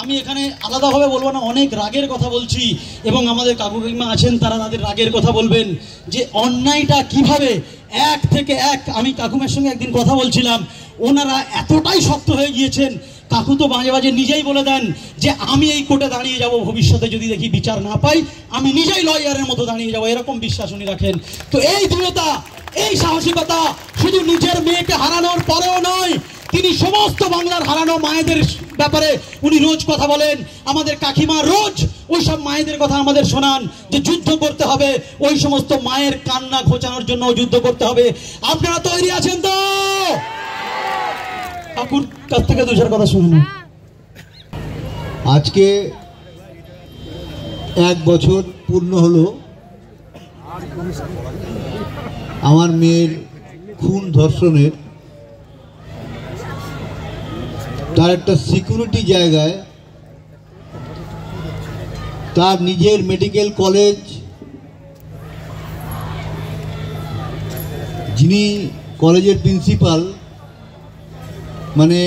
আমি এখানে আলাদাভাবে বলবো না, অনেক রাগের কথা বলছি এবং আমাদের কাকু কাকিমা আছেন, তারা তাদের রাগের কথা বলবেন যে অন্যায়টা কিভাবে এক থেকে এক। আমি কাকুমার সঙ্গে একদিন কথা বলছিলাম, ওনারা এতটাই শক্ত হয়ে গিয়েছেন, কাকু তো মাঝে মাঝে নিজেই বলে দেন যে আমি এই কোর্টে দাঁড়িয়ে যাব, ভবিষ্যতে যদি দেখি বিচার না পাই আমি নিজেই লয়ারের মতো দাঁড়িয়ে যাব, এরকম বিশ্বাস উনি রাখেন। তো এই দৃঢ়তা, এই সাহসিকতা শুধু নিজের মেয়েকে হারানোর পরেও নয়, তিনি সমস্ত বাংলার হারানো মায়েদের ব্যাপারে উনি রোজ কথা বলেন। আমাদের কাকিমা রোজ ওই সব মায়েদের কথা আমাদের শোনান যে যুদ্ধ করতে হবে, ওই সমস্ত মায়ের কান্না ঘোচানোর জন্য যুদ্ধ করতে হবে। আপনারা তৈরি আছেন তো? কাকুর কাছ থেকে দুশোর কথা শুনুন। আজকে 1 বছর পূর্ণ হলো আমার মেয়ের খুন ধর্ষণের। তার একটা সিকিউরিটি জায়গায় তার নিজের মেডিকেল কলেজ, যিনি কলেজের প্রিন্সিপাল, মানে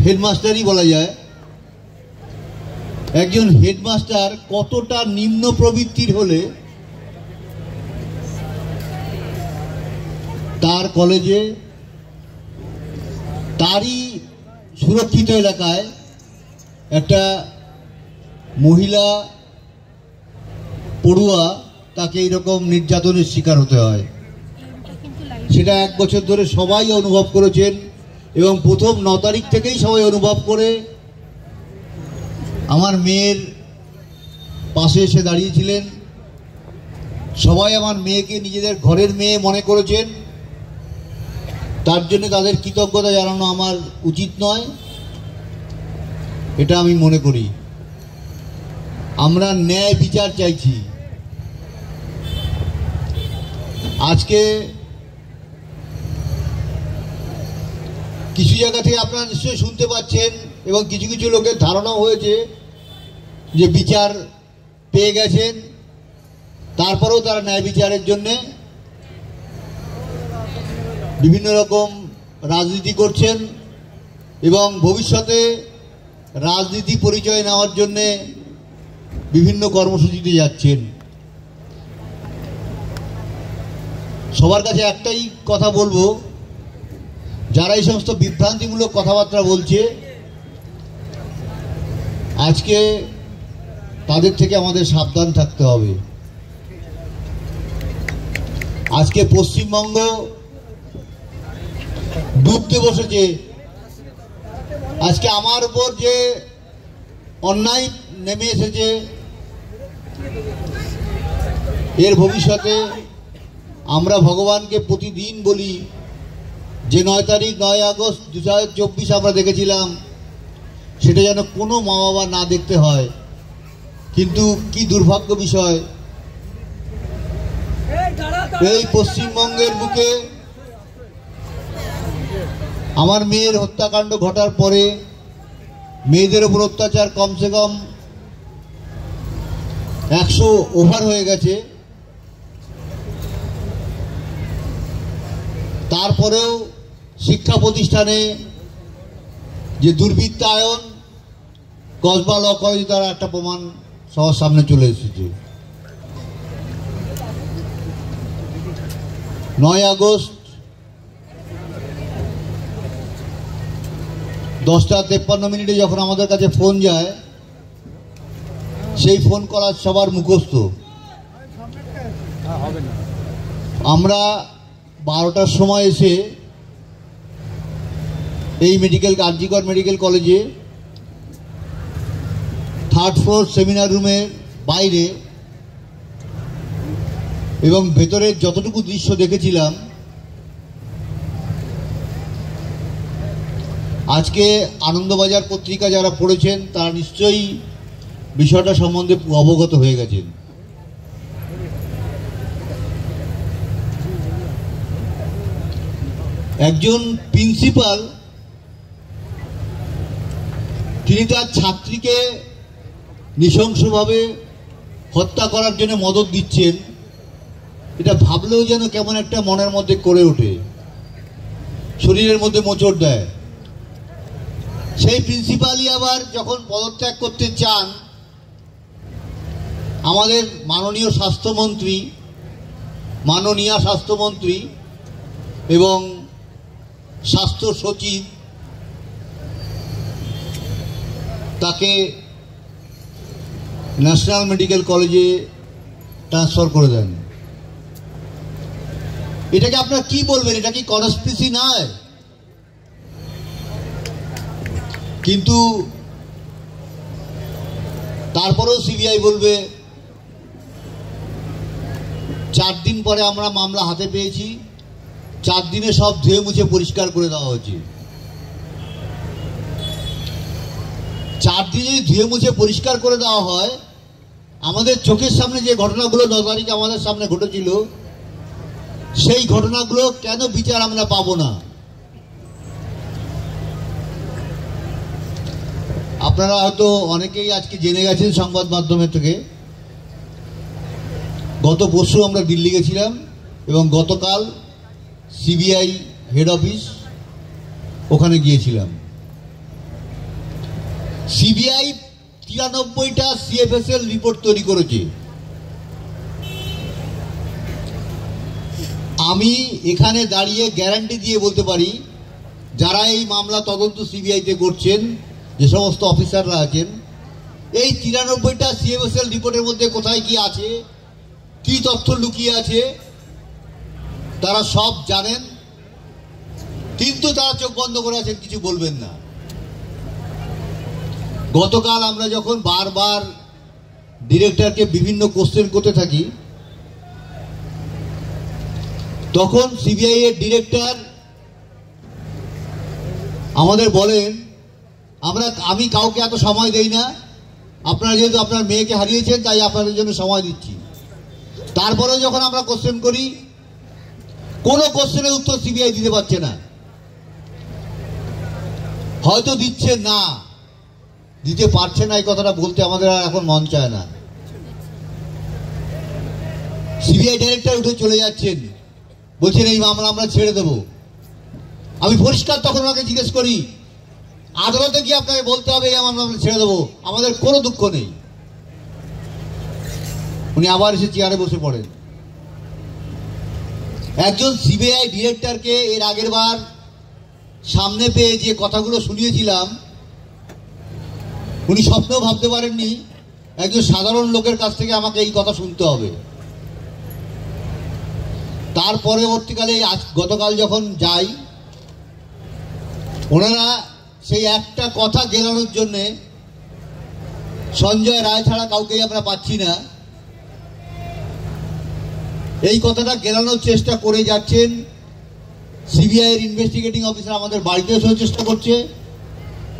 হেডমাস্টারই বলা যায়, একজন হেডমাস্টার কতটা নিম্ন প্রবৃত্তির হলে তার কলেজে, তারই সুরক্ষিত এলাকায় একটা মহিলা পড়ুয়া তাকে এইরকম নির্যাতনের শিকার হতে হয়। সেটা 1 বছর ধরে সবাই অনুভব করেছেন এবং প্রথম 9 তারিখ থেকেই সবাই অনুভব করে আমার মেয়ের পাশে এসে দাঁড়িয়েছিলেন। সবাই আমার মেয়েকে নিজেদের ঘরের মেয়ে মনে করেছেন। তার জন্য তাদের কৃতজ্ঞতা জানানো আমার উচিত নয়, এটা আমি মনে করি। আমরা ন্যায় বিচার চাইছি। আজকে কিছু জায়গা থেকে আপনারা নিশ্চয়ই শুনতে পাচ্ছেন এবং কিছু কিছু লোকের ধারণাও হয়েছে যে বিচার পেয়ে গেছেন, তারপরেও তারা ন্যায় বিচারের জন্যে বিভিন্ন রকম রাজনীতি করছেন এবং ভবিষ্যতে রাজনীতি পরিচয় নেওয়ার জন্যে বিভিন্ন কর্মসূচিতে যাচ্ছেন। সবার কাছে একটাই কথা বলবো, যারা এই সমস্ত বিভ্রান্তিমূলক কথাবার্তা বলছে, আজকে তাদের থেকে আমাদের সাবধান থাকতে হবে। আজকে পশ্চিমবঙ্গ ডুবতে বসেছে। আজকে আমার উপর যে অন্যায় নেমে এসেছে, এর ভবিষ্যতে আমরা ভগবানকে প্রতিদিন বলি যে 9 আগস্ট 2024 আমরা দেখেছিলাম, সেটা যেন কোনো মা বাবা না দেখতে হয়। কিন্তু কি দুর্ভাগ্য বিষয়, এই পশ্চিমবঙ্গের বুকে আমার মেয়ের হত্যাকাণ্ড ঘটার পরে মেয়েদের উপর অত্যাচার কমসে কম 100 ওভার হয়ে গেছে। তারপরেও শিক্ষা প্রতিষ্ঠানে যে দুর্বৃত্তায়ন, কসবা ল কলেজ তার একটা প্রমাণ সবার সামনে চলে এসেছে। 9 আগস্ট 10:53 যখন আমাদের কাছে ফোন যায়, সেই ফোন করার সবার মুখস্থ। আমরা 12টার সময় এসে এই আরজিকর মেডিকেল কলেজে 3rd ফ্লোর সেমিনার রুমের বাইরে এবং ভেতরের যতটুকু দৃশ্য দেখেছিলাম, আজকে আনন্দবাজার পত্রিকা যারা পড়েছেন তারা নিশ্চয়ই বিষয়টা সম্বন্ধে অবগত হয়ে গেছেন। একজন প্রিন্সিপাল, তিনি তার ছাত্রীকে নৃশংসভাবে হত্যা করার জন্য মদত দিচ্ছেন, এটা ভাবলেও যেন কেমন একটা মনের মধ্যে করে ওঠে, শরীরের মধ্যে মোচড় দেয়। সেই প্রিন্সিপালই আবার যখন পদত্যাগ করতে চান, আমাদের মাননীয় স্বাস্থ্যমন্ত্রী এবং স্বাস্থ্য সচিব তাকে ন্যাশনাল মেডিকেল কলেজে ট্রান্সফার করে দেন। এটাকে আপনারা কি বলবেন? এটা কি কনস্পিরেসি নয়? কিন্তু তারপরেও সিবিআই বলবে 4 দিন পরে আমরা মামলা হাতে পেয়েছি, 4 দিনে সব ধুয়ে মুছে পরিষ্কার করে দেওয়া হয়েছে। 4 দিনে যদি ধুয়ে মুছে পরিষ্কার করে দেওয়া হয়, আমাদের চোখের সামনে যে ঘটনাগুলো 9 তারিখে আমাদের সামনে ঘটেছিল, সেই ঘটনাগুলো কেন বিচার আমরা পাবো না? আপনারা হয়তো অনেকেই আজকে জেনে গেছেন সংবাদ মাধ্যমের থেকে, গত পরশু আমরা দিল্লি গেছিলাম এবং গতকাল সিবিআই হেড অফিস ওখানে গিয়েছিলাম। সিবিআই 93টা সিএফএসএল রিপোর্ট তৈরি করেছে। আমি এখানে দাঁড়িয়ে গ্যারান্টি দিয়ে বলতে পারি, যারা এই মামলা তদন্ত সিবিআইতে করছেন, যে সমস্ত অফিসাররা আছেন, এই 93টা সিএফএসএল রিপোর্টের মধ্যে কোথায় কি আছে, কি তথ্য লুকিয়ে আছে, তারা সব জানেন, কিন্তু তারা চোখ বন্ধ করে আছেন, কিছু বলবেন না। গতকাল আমরা যখন বারবার ডিরেক্টরকে বিভিন্ন কোশ্চেন করতে থাকি, তখন সিবিআই এর ডিরেক্টর আমাদের বলেন, আমি কাউকে এত সময় দেই না, আপনারা যেহেতু আপনার মেয়েকে হারিয়েছেন তাই আপনাদের জন্য সময় দিচ্ছি। তারপরেও যখন আমরা কোশ্চেন করি, কোনো কোশ্চেনের উত্তর সিবিআই দিতে পারছে না। হয়তো দিচ্ছে না, দিতে পারছে না, এই কথাটা বলতে আমাদের আর এখন মন চায় না। সিবিআই ডাইরেক্টর উঠে চলে যাচ্ছেন, বলছেন এই মামলা আমরা ছেড়ে দেব। আমি পরিষ্কার তখন ওনাকে জিজ্ঞেস করি, আদালতে গিয়ে আপনাকে বলতে হবে এই মামলা আমরা ছেড়ে দেবো, আমাদের কোনো দুঃখ নেই। উনি আবার এসে চেয়ারে বসে পড়েন। একজন সিবিআই ডিরেক্টরকে এর আগের বার সামনে পেয়ে যে কথাগুলো শুনিয়েছিলাম, উনি স্বপ্নেও ভাবতে পারেননি একজন সাধারণ লোকের কাছ থেকে আমাকে এই কথা শুনতে হবে। তার পরবর্তীকালে গতকাল যখন যাই, ওনারা সেই একটা কথা গেলানোর জন্যে, সঞ্জয় রায় ছাড়া কাউকেই আমরা পাচ্ছি না, এই কথাটা গেলানোর চেষ্টা করে যাচ্ছেন। সিবিআই এর ইনভেস্টিগেটিং অফিসার আমাদের বাড়িতে এসেও চেষ্টা করছে,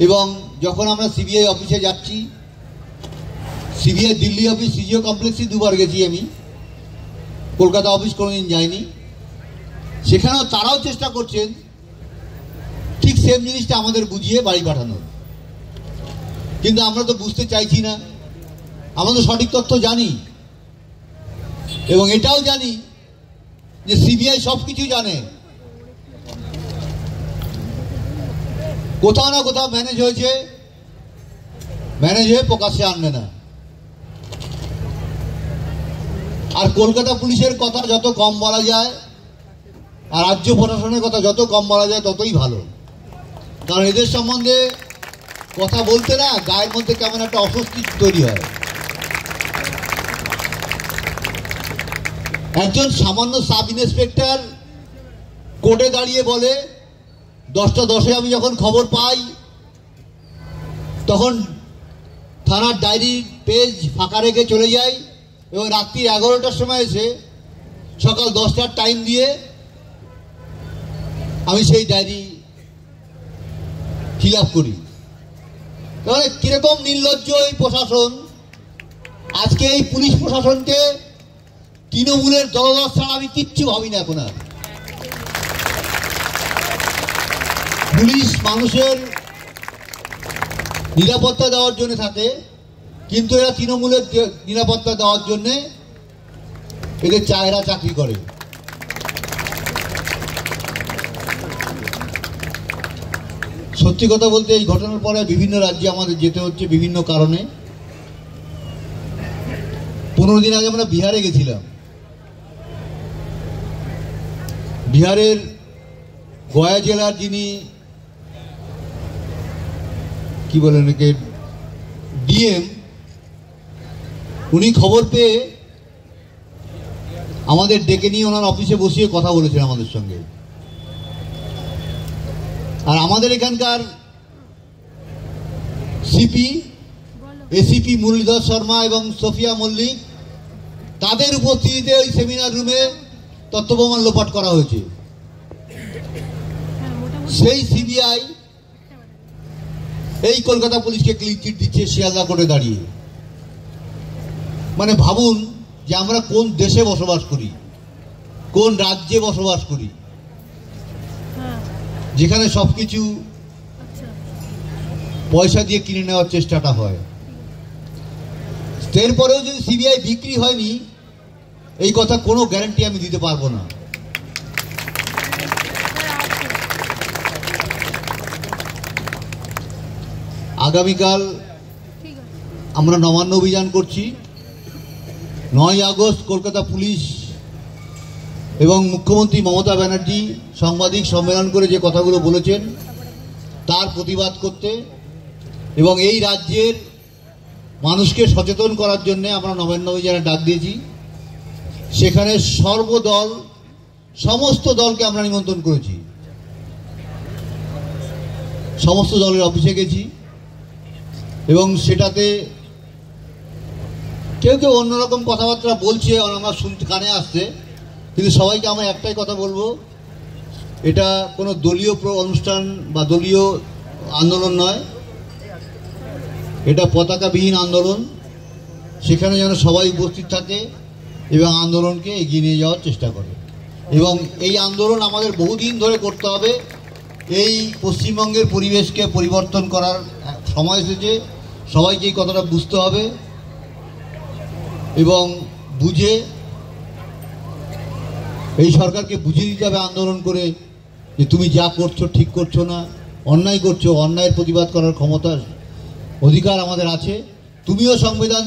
এবং যখন আমরা সিবিআই অফিসে যাচ্ছি, সিবিআই দিল্লি অফিস সিজিও কমপ্লেক্সে 2বার গেছি আমি, কলকাতা অফিস কোনোদিন যাইনি, সেখানেও তারাও চেষ্টা করছেন ঠিক সেম জিনিসটা আমাদের বুঝিয়ে বাড়ি পাঠানোর। কিন্তু আমরা তো বুঝতে চাইছি না। আমরা তো সঠিক তথ্য জানি, এবং এটাও জানি যে সিবিআই সবকিছু জানে। কোথাও না কোথাও ম্যানেজ হয়ে প্রকাশ্যে আনবে না। আর কলকাতা পুলিশের কথা যত কম বলা যায়, আর রাজ্য প্রশাসনের কথা যত কম বলা যায়, ততই ভালো। কারণ এদের সম্বন্ধে কথা বলতে না গায়ের মধ্যে কেমন একটা অস্বস্তি তৈরি হয়। একজন সামান্য সাব ইন্সপেক্টর কোর্টে দাঁড়িয়ে বলে, 10টা 10-এ আমি যখন খবর পাই, তখন থানার ডায়েরি পেজ ফাঁকা রেখে চলে যাই, এবং রাত্রি 11টার সময় এসে সকাল 10টার টাইম দিয়ে আমি সেই ডায়েরি ফিল আপ করি। তাহলে কিরকম নির্লজ্জ এই প্রশাসন! আজকে এই পুলিশ প্রশাসনকে তৃণমূলের দলদল ছাড়া আমি কিচ্ছু ভাবি না এখন আর। পুলিশ মানুষের নিরাপত্তা দেওয়ার জন্য থাকে, কিন্তু এরা তৃণমূলের নিরাপত্তা দেওয়ার জন্য এদের চায়েরা চাকরি করে। সত্যি কথা বলতে এই ঘটনার পরে বিভিন্ন রাজ্যে আমাদের যেতে হচ্ছে বিভিন্ন কারণে। 15 দিন আগে আমরা বিহারে গেছিলাম। বিহারের গয়া জেলার যিনি কি বলেন একে ডিএম, উনি খবর পেয়ে আমাদের ডেকে নিয়ে ওনার অফিসে বসিয়ে কথা বলেছেন আমাদের সঙ্গে। আর আমাদের এখানকার সিপি, এসিপি মুরলীধর শর্মা এবং সোফিয়া মল্লিক, তাদের উপস্থিতিতে ওই সেমিনার রুমে তথ্যপ্রমাণ লোপাট করা হয়েছে। সেই সিবিআই এই কলকাতা পুলিশকে ক্লিন চিট দিচ্ছে শিয়ালদা কোর্টে দাঁড়িয়ে। মানে ভাবুন যে আমরা কোন দেশে বসবাস করি, কোন রাজ্যে বসবাস করি, যেখানে সবকিছু পয়সা দিয়ে কিনে নেওয়ার চেষ্টাটা হয়। এরপরেও যদি সিবিআই বিক্রি হয়নি, এই কথা কোনো গ্যারান্টি আমি দিতে পারবো না। আগামীকাল আমরা নবান্ন অভিযান করছি। 9 আগস্ট কলকাতা পুলিশ এবং মুখ্যমন্ত্রী মমতা ব্যানার্জি সাংবাদিক সম্মেলন করে যে কথাগুলো বলেছেন তার প্রতিবাদ করতে এবং এই রাজ্যের মানুষকে সচেতন করার জন্য আমরা নবান্ন অভিযানে ডাক দিয়েছি। সেখানে সর্বদল, সমস্ত দলকে আমরা নিমন্ত্রণ করেছি। সমস্ত দলের অফিসে গেছি এবং সেটাতে কেউ কেউ অন্যরকম কথাবার্তা বলছে, আমার শুনতে কানে আসছে, কিন্তু সবাইকে আমরা একটাই কথা বলবো, এটা কোনো দলীয় অনুষ্ঠান বা দলীয় আন্দোলন নয়, এটা পতাকাবিহীন আন্দোলন। সেখানে যেন সবাই উপস্থিত থাকে এবং আন্দোলনকে এগিয়ে নিয়ে যাওয়ার চেষ্টা করে। এবং এই আন্দোলন আমাদের বহুদিন ধরে করতে হবে। এই পশ্চিমবঙ্গের পরিবেশকে পরিবর্তন করার সময় এসেছে। সবাইকে এই কথাটা বুঝতে হবে এবং বুঝে এই সরকারকে বুঝিয়ে দিতে হবে আন্দোলন করে যে তুমি যা করছো ঠিক করছো না, অন্যায় করছো, অন্যায়ের প্রতিবাদ করার ক্ষমতার অধিকার আমাদের আছে। তুমিও সংবিধান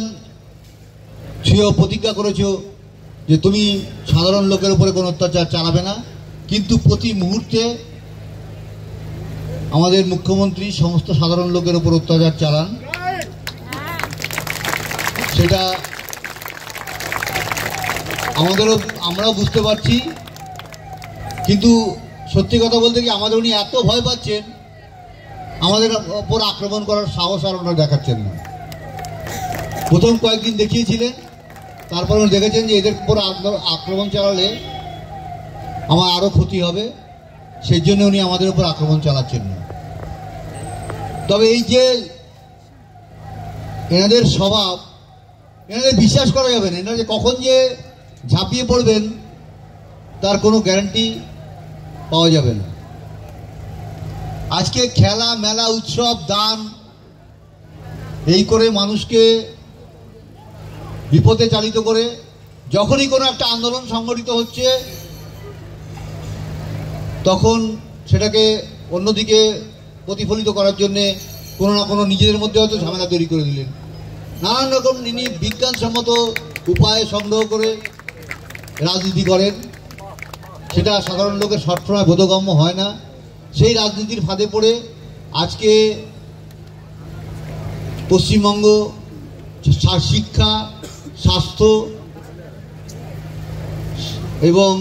ছুঁয়ে প্রতিজ্ঞা করেছো যে তুমি সাধারণ লোকের উপরে কোনো অত্যাচার চালাবে না, কিন্তু প্রতি মুহূর্তে আমাদের মুখ্যমন্ত্রী সমস্ত সাধারণ লোকের উপর অত্যাচার চালান। সেটা আমরাও বুঝতে পারছি, কিন্তু সত্যি কথা বলতে কি আমাদের উনি এত ভয় পাচ্ছেন, আমাদের ওপর আক্রমণ করার সাহস আর ওনারা দেখাচ্ছেন না। প্রথম কয়েকদিন দেখিয়েছিলেন, তারপর উনি দেখেছেন যে এদের উপর আক্রমণ চালালে আমার আরও ক্ষতি হবে, সেই জন্য উনি আমাদের উপর আক্রমণ চালাচ্ছেন না। তবে এই যে এনাদের স্বভাব, এনাদের বিশ্বাস করা যাবে না। এনারা যে কখন যে ঝাঁপিয়ে পড়বেন তার কোনো গ্যারান্টি পাওয়া যাবে না। আজকে খেলা, মেলা, উৎসব, দান এই করে মানুষকে বিপদে চালিত করে যখনই কোনো একটা আন্দোলন সংগঠিত হচ্ছে তখন সেটাকে অন্যদিকে প্রতিফলিত করার জন্যে কোনো না কোনো নিজেদের মধ্যে হয়তো ঝামেলা তৈরি করে দিলেন। নানান রকম ইনি বিজ্ঞানসম্মত উপায়ে সংগ্রহ করে রাজনীতি করেন, সেটা সাধারণ লোকের সবসময় বোধগম্য হয় না। সেই রাজনীতির ফাঁদে পড়ে আজকে পশ্চিমবঙ্গ শিক্ষা, স্বাস্থ্য এবং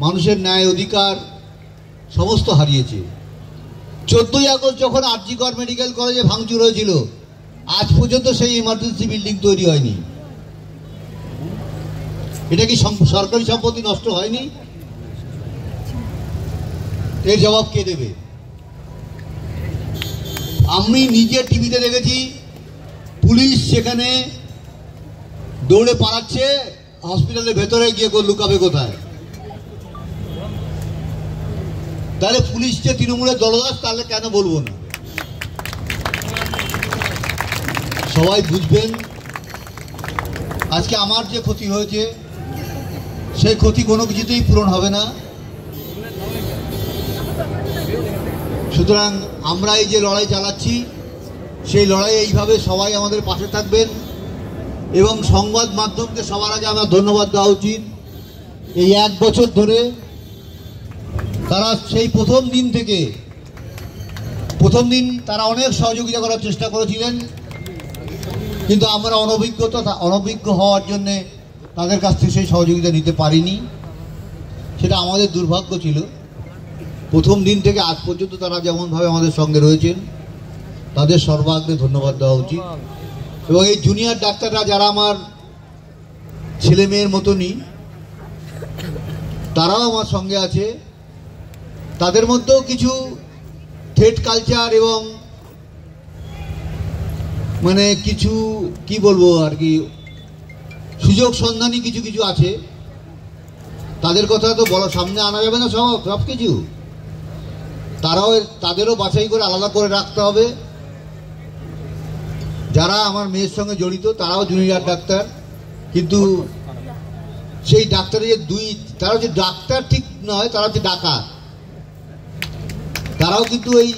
মানুষের ন্যায় অধিকার সমস্ত হারিয়েছে। 14ই আগস্ট যখন আর.জি. কর মেডিকেল কলেজে ভাঙচুর হয়েছিল, আজ পর্যন্ত সেই ইমার্জেন্সি বিল্ডিং তৈরি হয়নি। এটা কি সরকারি সম্পত্তি নষ্ট হয়নি? এর জবাব কে দেবে? আমি নিজে টিভিতে দেখেছি পুলিশ সেখানে দৌড়ে পালাচ্ছে, হসপিটালের ভেতরে গিয়ে লুকাবে কোথায়? তাহলে পুলিশ যে তৃণমূলের দলদাস, তাহলে কেন বলবো না? সবাই বুঝবেন আজকে আমার যে ক্ষতি হয়েছে সেই ক্ষতি কোনো কিছুতেই পূরণ হবে না। সুতরাং আমরা এই যে লড়াই চালাচ্ছি, সেই লড়াই এইভাবে সবাই আমাদের পাশে থাকবেন। এবং সংবাদ মাধ্যমকে সবার আগে আমার ধন্যবাদ দেওয়া উচিত। এই 1 বছর ধরে তারা সেই প্রথম দিন তারা অনেক সহযোগিতা করার চেষ্টা করেছিলেন, কিন্তু আমরা অনভিজ্ঞ হওয়ার জন্যে তাদের কাছ থেকে সেই সহযোগিতা নিতে পারিনি। সেটা আমাদের দুর্ভাগ্য ছিল। প্রথম দিন থেকে আজ পর্যন্ত তারা যেমনভাবে আমাদের সঙ্গে রয়েছেন, তাদের সর্বাগ্রে ধন্যবাদ দেওয়া উচিত। এবং এই জুনিয়র ডাক্তাররা যারা আমার ছেলে মেয়ের মতনই, তারাও আমার সঙ্গে আছে। তাদের মধ্যেও কিছু থ্রেড কালচার এবং মানে কিছু কি বলবো আর কি সুযোগ সন্ধানী কিছু আছে। তাদের কথা তো বলা সামনে আনা যাবে না সব কিছু। তাদেরও বাছাই করে আলাদা করে রাখতে হবে। যারা আমার মেয়ের সঙ্গে জড়িত তারাও জুনিয়র ডাক্তার, কিন্তু সেই ডাক্তারের তারা হচ্ছে ডাক্তার ঠিক নয়, তারা হচ্ছে ডাকাত। তারাও কিন্তু এই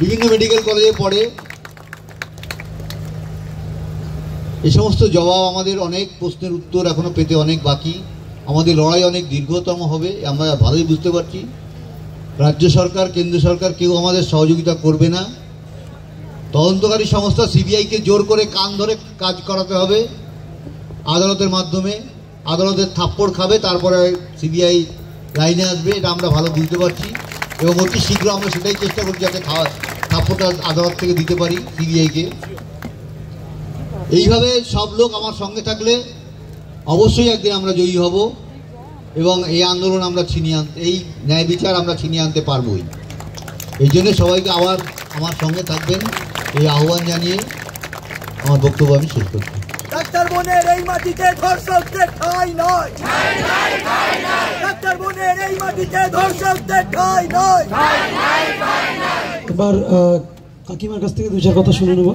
বিভিন্ন মেডিকেল কলেজে পড়ে। এই সমস্ত জবাব আমাদের, অনেক প্রশ্নের উত্তর এখনো পেতে অনেক বাকি। আমাদের লড়াই অনেক দীর্ঘতম হবে, আমরা ভালোই বুঝতে পারছি। রাজ্য সরকার, কেন্দ্র সরকার কেউ আমাদের সহযোগিতা করবে না। তদন্তকারী সংস্থা সিবিআইকে জোর করে কান ধরে কাজ করাতে হবে আদালতের মাধ্যমে। আদালতের থাপ্পড় খাবে, তারপরে সিবিআই লাইনে আসবে, এটা আমরা ভালো বুঝতে পারছি। এবং অতি শীঘ্র আমরা সেটাই চেষ্টা করছি যাতে থাপ্পড়টা আদালত থেকে দিতে পারি সিবিআইকে। এইভাবে সব লোক আমার সঙ্গে থাকলে অবশ্যই একদিন আমরা জয়ী হব এবং এই আন্দোলন আমরা এই ন্যায় বিচার আমরা ছিনিয়ে আনতে পারবই। এই জন্য সবাইকে আবার আমার সঙ্গে থাকবেন এই আহ্বান জানিয়ে আমার বক্তব্য আমি শেষ করছি। ডাক্তার বোনের এই মাটিতে ধর্ষকদের ঠাঁই নয়, ডাক্তার বোনের এই মাটিতে ধর্ষকদের ঠাঁই নয়। এবার কাকিমার কাছ থেকে 2-4 কথা শুনে নেব।